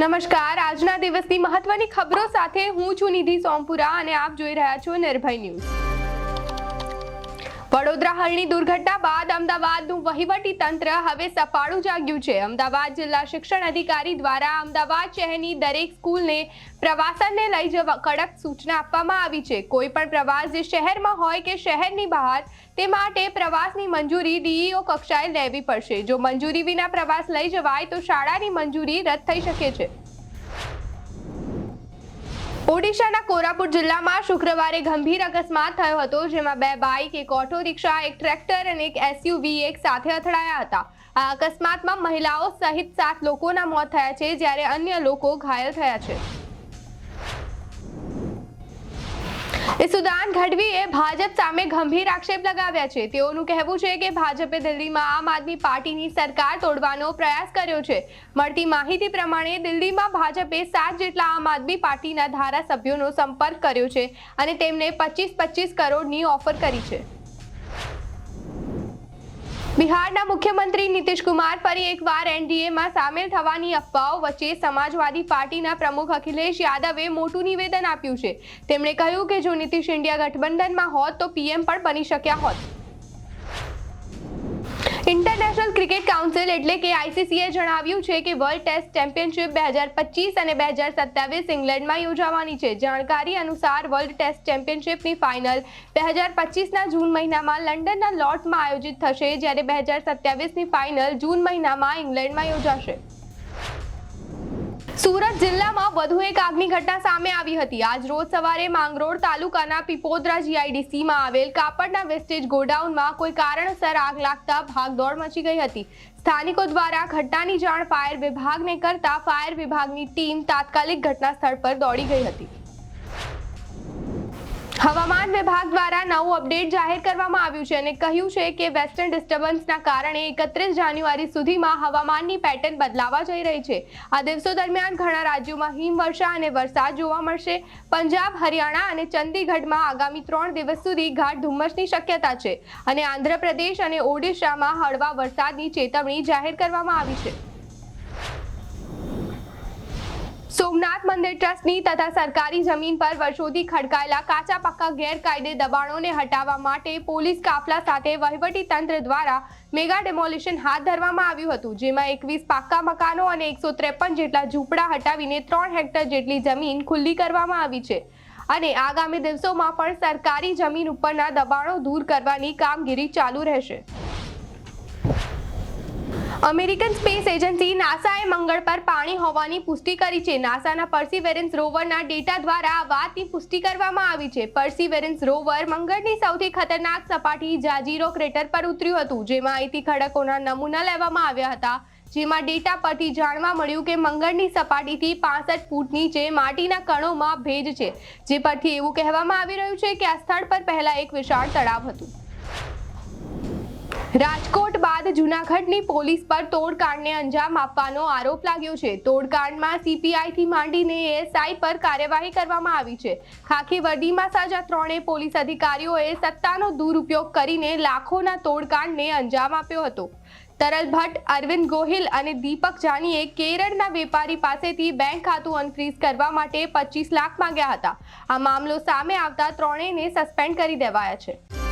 નમસ્કાર, આજના દિવસની મહત્વની ખબરો સાથે હું છું નિધિ સોમપુરા અને આપ જોઈ રહ્યા છો નિર્ભય ન્યૂઝ। વડોદરા હરણી દુર્ઘટના બાદ અમદાવાદનું વહીવટી તંત્ર હવે સફાળું જાગ્યું છે। અમદાવાદ જિલ્લા શિક્ષણ અધિકારી દ્વારા અમદાવાદ શહેરની દરેક સ્કૂલને પ્રવાસનને લઈ જવા કડક સૂચના આપવામાં આવી છે। કોઈ પણ પ્રવાસ જે શહેરમાં હોય કે શહેરની બહાર તે માટે પ્રવાસની મંજૂરી ડીઈઓ કક્ષાએ લેવી પડશે। જો મંજૂરી વિના પ્રવાસ લઈ જવાય તો શાળાની મંજૂરી રદ થઈ શકે છે। ઓડિશાના કોરાપુટ જિલ્લામાં શુક્રવારે ગંભીર અકસ્માત થયો હતો, જેમાં બે બાઇક, એક ઓટો રિક્ષા, એક ટ્રેક્ટર અને એક એસયુવી એક સાથે અથડાયા હતા। આ અકસ્માતમાં મહિલાઓ સહિત 7 લોકોના મોત થયા છે, જ્યારે અન્ય લોકો ઘાયલ થયા છે। ઈસુદાન ગઢવીએ ભાજપ સામે ગંભીર આક્ષેપ લગાવ્યા છે। તેઓનું કહેવું છે કે ભાજપે દિલ્હીમાં આમ આદમી પાર્ટીની સરકાર તોડવાનો પ્રયાસ કર્યો છે। મળતી માહિતી પ્રમાણે દિલ્હીમાં ભાજપે 7 જેટલા આમ આદમી પાર્ટીના ધારાસભ્યોનો સંપર્ક કર્યો છે અને તેમને 25-25 કરોડની ઓફર કરી છે। બિહારના મુખ્યમંત્રી નીતિશ કુમાર ફરી એકવાર એનડીએમાં સામેલ થવાની અફવાઓ વચ્ચે સમાજવાદી પાર્ટીના પ્રમુખ અખિલેશ યાદવે મોટું નિવેદન આપ્યું છે। તેમણે કહ્યું કે જો નીતિશ ઇન્ડિયા ગઠબંધનમાં હોત તો પીએમ પણ બની શક્યા હોત। ઇન્ટરનેશનલ ક્રિકેટ કાઉન્સિલ એટલે કે આઈસીસીએ જણાવ્યું છે કે વર્લ્ડ ટેસ્ટ ચેમ્પિયનશિપ 2025 અને 2027 ઇંગ્લેન્ડમાં યોજાવાની છે। જાણકારી અનુસાર વર્લ્ડ ટેસ્ટ ચેમ્પિયનશિપની ફાઇનલ 2025ના જૂન મહિનામાં લંડનના લોર્ડ્સમાં આયોજિત થશે, જ્યારે 2027ની ફાઇનલ જૂન મહિનામાં ઇંગ્લેન્ડમાં યોજાશે। સુરત જિલ્લામાં વધુ એક આગની ઘટના સામે આવી હતી। આજ રોજ સવારે માંગરોળ તાલુકાના પીપોદરા જીઆઈડીસીમાં આવેલ કાપડના વેસ્ટેજ ગોડાઉનમાં કોઈ કારણસર આગ લાગતા ભાગદોડ મચી ગઈ હતી। સ્થાનિકો દ્વારા ઘટનાની જાણ ફાયર વિભાગને કરતા ફાયર વિભાગની ટીમ તાત્કાલિક ઘટના સ્થળ પર દોડી ગઈ હતી। હવામાન વિભાગ દ્વારા નવું અપડેટ જાહેર કરવામાં આવ્યું છે અને કહ્યું છે કે વેસ્ટર્ન ડિસ્ટર્બન્સના કારણે 31 જાન્યુઆરી સુધીમાં હવામાનની પેટર્ન બદલાવા જઈ રહી છે। આ દિવસો દરમિયાન ઘણા રાજ્યોમાં હિમવર્ષા અને વરસાદ જોવા મળશે। પંજાબ, હરિયાણા અને ચંદીગઢમાં આગામી 3 દિવસ સુધી ગાઢ ધુમ્મસની શક્યતા છે અને આંધ્રપ્રદેશ અને ઓડિશામાં હળવા વરસાદની ચેતવણી જાહેર કરવામાં આવી છે। સોમનાથ મંદિર ટ્રસ્ટની તથા સરકારી જમીન પર વર્ષોથી ખડકાયેલા કાચા પાકા ગેરકાયદે દબાણોને હટાવવા માટે પોલીસ કાફલા સાથે વહીવટી તંત્ર દ્વારા મેગા ડેમોલિશન હાથ ધરવામાં આવ્યું હતું, જેમાં 21 પાકા મકાનો અને 153 જેટલા ઝૂંપડા હટાવીને 3 હેક્ટર જેટલી જમીન ખુલ્લી કરવામાં આવી છે અને આગામી દિવસોમાં પણ સરકારી જમીન ઉપરના દબાણો દૂર કરવાની કામગીરી ચાલુ રહેશે। અમેરિકન સ્પેસ એજન્સી નાસાએ મંગળ પર પાણી હોવાની પુષ્ટિ કરી છે। નાસાના પર્સિવેરન્સ રોવરના ડેટા દ્વારા આ વાતની પુષ્ટિ કરવામાં આવી છે। પર્સિવેરન્સ રોવર મંગળની સૌથી ખતરનાક સપાટી જાજીરો ક્રેટર પર ઉતર્યું હતું, જેમાં અહીંથી ખડકોના નમૂના લેવામાં આવ્યા હતા, જેમાં ડેટા પરથી જાણવા મળ્યું કે મંગળની સપાટીથી 65 ફૂટ નીચે માટીના કણોમાં ભેજ છે, જે પરથી એવું કહેવામાં આવી રહ્યું છે કે આ સ્થળ પર પહેલા એક વિશાળ તળાવ હતું। રાજકોટ બાદ જૂનાગઢની પોલીસ પર તોડકાંડને અંજામ આપવાનો આરોપ લાગ્યો છે। તોડકાંડમાં સીપીઆઈથી માંડીને એએસઆઈ પર કાર્યવાહી કરવામાં આવી છે। ખાખી વર્દીમાં સાજા 3 પોલીસ અધિકારીઓએ સત્તાનો દુરુપયોગ કરીને લાખોના તોડકાંડને અંજામ આપ્યો હતો। તરલ ભટ્ટ, અરવિંદ ગોહિલ અને દીપક જાનીએ કેરળના વેપારી પાસેથી બેંક ખાતું અનફ્રીઝ કરવા માટે 25 લાખ માંગ્યા હતા। આ મામલો સામે આવતા ત્રણેયને સસ્પેન્ડ કરી દેવાયા છે।